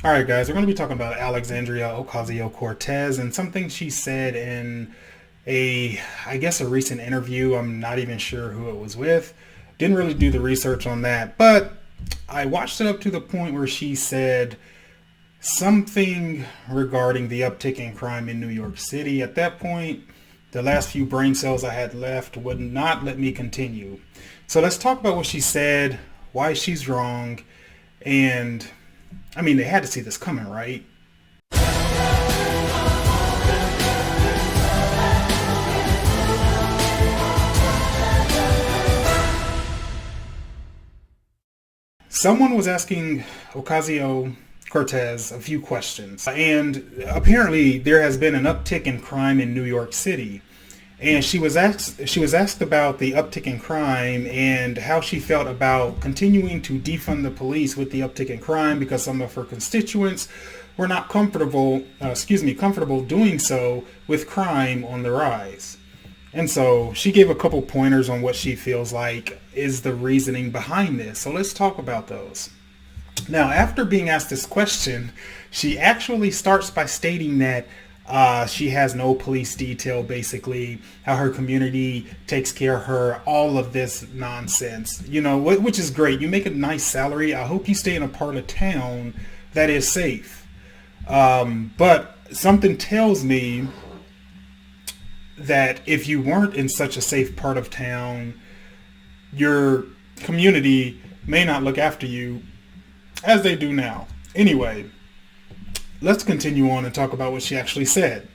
All right, guys, we're going to be talking about Alexandria Ocasio-Cortez and something she said in I guess, a recent interview. I'm not even sure who it was with. Didn't really do the research on that, but I watched it up to the point where she said something regarding the uptick in crime in New York City. At that point, the last few brain cells I had left would not let me continue. So let's talk about what she said, why she's wrong, and I mean, they had to see this coming, right? Someone was asking Ocasio Cortez a few questions, and apparently there has been an uptick in crime in New York City. And she was asked about the uptick in crime and how she felt about continuing to defund the police with the uptick in crime because some of her constituents were not comfortable doing so with crime on the rise. And so she gave a couple pointers on what she feels like is the reasoning behind this. So let's talk about those. Now, after being asked this question, she actually starts by stating that she has no police detail, basically, how her community takes care of her, all of this nonsense, which is great. You make a nice salary. I hope you stay in a part of town that is safe. But something tells me that if you weren't in such a safe part of town, your community may not look after you as they do now. Anyway, let's continue on and talk about what she actually said.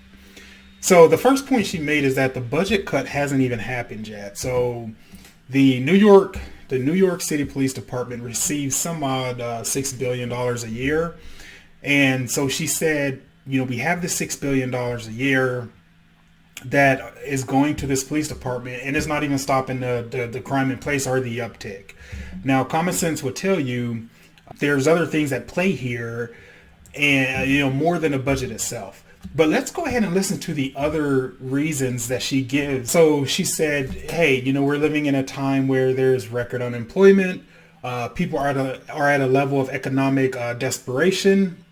So the first point she made is that the budget cut hasn't even happened yet. So the New York City Police Department receives some odd $6 billion a year. And so she said, we have the $6 billion a year that is going to this police department, and it's not even stopping the crime in place or the uptick. Now, common sense would tell you there's other things at play here, and more than the budget itself. But let's go ahead and listen to the other reasons that she gives. So she said, hey, we're living in a time where there's record unemployment. People are at a level of economic desperation.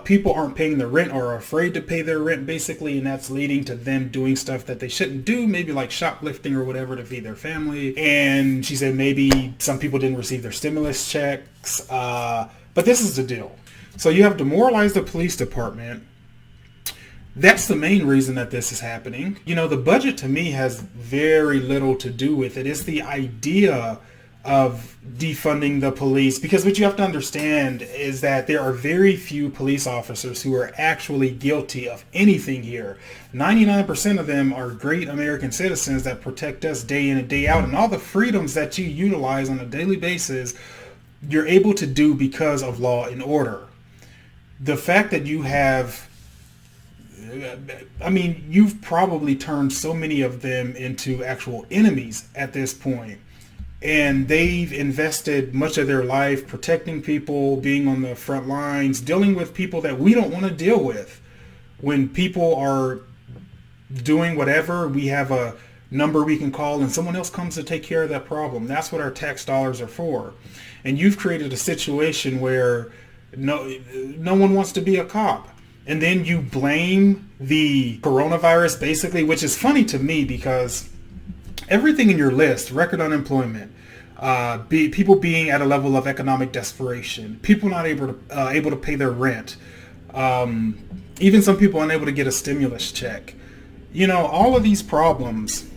People aren't paying their rent or are afraid to pay their rent, basically, and that's leading to them doing stuff that they shouldn't do, maybe like shoplifting or whatever to feed their family. And she said maybe some people didn't receive their stimulus checks. But this is the deal. So you have demoralized the police department. That's the main reason that this is happening. The budget to me has very little to do with it. It's the idea of defunding the police, because what you have to understand is that there are very few police officers who are actually guilty of anything here. 99% of them are great American citizens that protect us day in and day out, and all the freedoms that you utilize on a daily basis, you're able to do because of law and order. The fact that you've probably turned so many of them into actual enemies at this point. And they've invested much of their life protecting people, being on the front lines, dealing with people that we don't want to deal with. When people are doing whatever, we have a number we can call and someone else comes to take care of that problem. That's what our tax dollars are for. And you've created a situation where no one wants to be a cop. And then you blame the coronavirus, basically, which is funny to me because everything in your list, record unemployment, people being at a level of economic desperation, people not able to pay their rent, even some people unable to get a stimulus check. All of these problems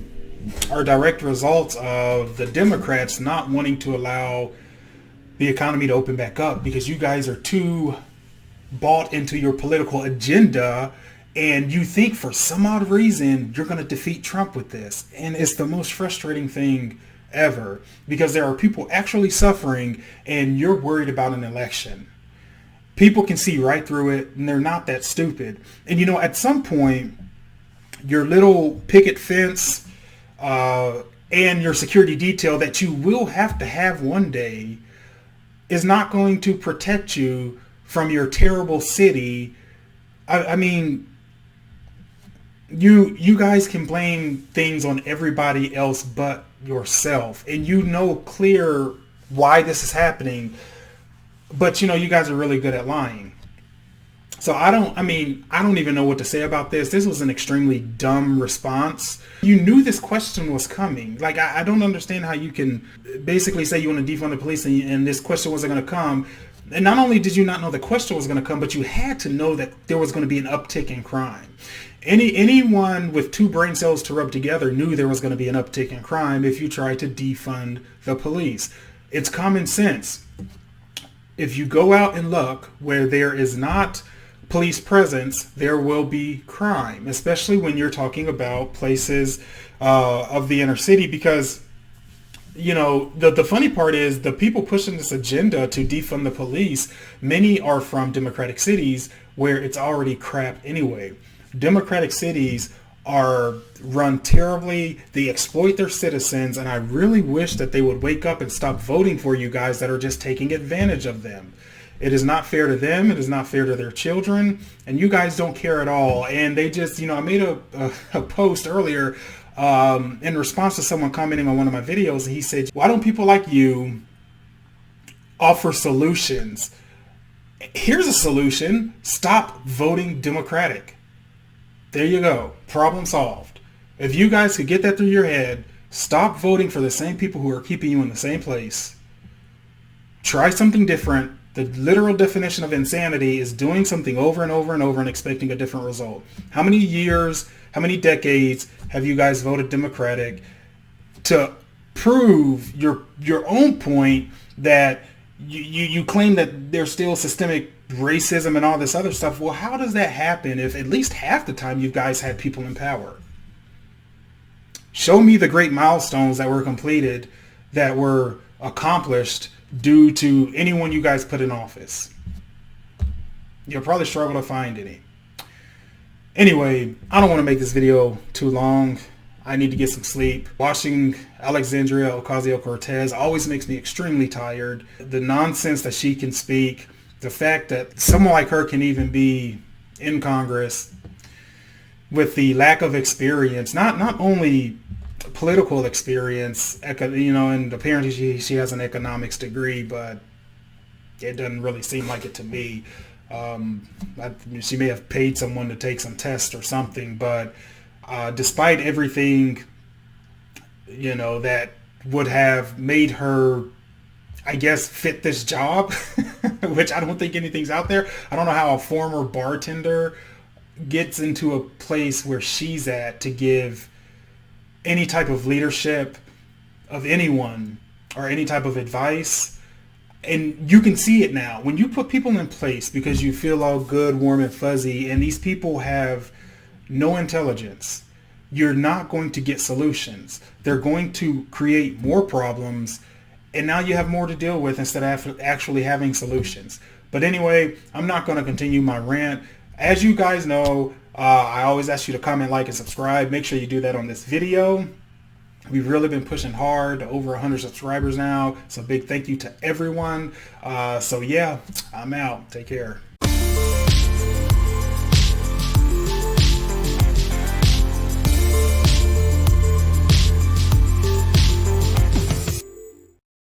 are direct results of the Democrats not wanting to allow the economy to open back up because you guys are too bought into your political agenda. And you think for some odd reason you're going to defeat Trump with this. And it's the most frustrating thing ever because there are people actually suffering and you're worried about an election. People can see right through it and they're not that stupid. And at some point, your little picket fence and your security detail that you will have to have one day is not going to protect you from your terrible city. I mean, you guys can blame things on everybody else but yourself, and clear why this is happening. But you guys are really good at lying. So I don't even know what to say about this. This was an extremely dumb response. You knew this question was coming. Like, I don't understand how you can basically say you want to defund the police and this question wasn't going to come. And not only did you not know the question was going to come, but you had to know that there was going to be an uptick in crime. Anyone with two brain cells to rub together knew there was going to be an uptick in crime if you tried to defund the police. It's common sense. If you go out and look where there is not police presence, there will be crime, especially when you're talking about places of the inner city, because the funny part is the people pushing this agenda to defund the police, many are from democratic cities where it's already crap anyway. Democratic cities are run terribly. They exploit their citizens, and I really wish that they would wake up and stop voting for you guys that are just taking advantage of them. It is not fair to them. It is not fair to their children, and you guys don't care at all. And they just, I made a post earlier in response to someone commenting on one of my videos. He said, why don't people like you offer solutions? Here's a solution. Stop voting Democratic. There you go. Problem solved. If you guys could get that through your head, stop voting for the same people who are keeping you in the same place. Try something different. The literal definition of insanity is doing something over and over and over and expecting a different result. How many years, how many decades have you guys voted Democratic to prove your own point that you claim that there's still systemic racism and all this other stuff? Well, how does that happen if at least half the time you guys had people in power? Show me the great milestones that were completed, that were accomplished due to anyone you guys put in office. You'll probably struggle to find any. Anyway, I don't want to make this video too long. I need to get some sleep. Watching Alexandria Ocasio-Cortez always makes me extremely tired. The nonsense that she can speak, the fact that someone like her can even be in Congress with the lack of experience, not only political experience, and apparently she has an economics degree, but it doesn't really seem like it to me. She may have paid someone to take some test or something, but despite everything, that would have made her, I guess, fit this job, which I don't think anything's out there. I don't know how a former bartender gets into a place where she's at to give any type of leadership of anyone or any type of advice. And you can see it now. When you put people in place because you feel all good, warm, and fuzzy, and these people have no intelligence, you're not going to get solutions. They're going to create more problems, and now you have more to deal with instead of actually having solutions. But anyway, I'm not going to continue my rant. As you guys know, I always ask you to comment, like, and subscribe. Make sure you do that on this video. We've really been pushing hard, over 100 subscribers now. So big thank you to everyone. So yeah, I'm out. Take care.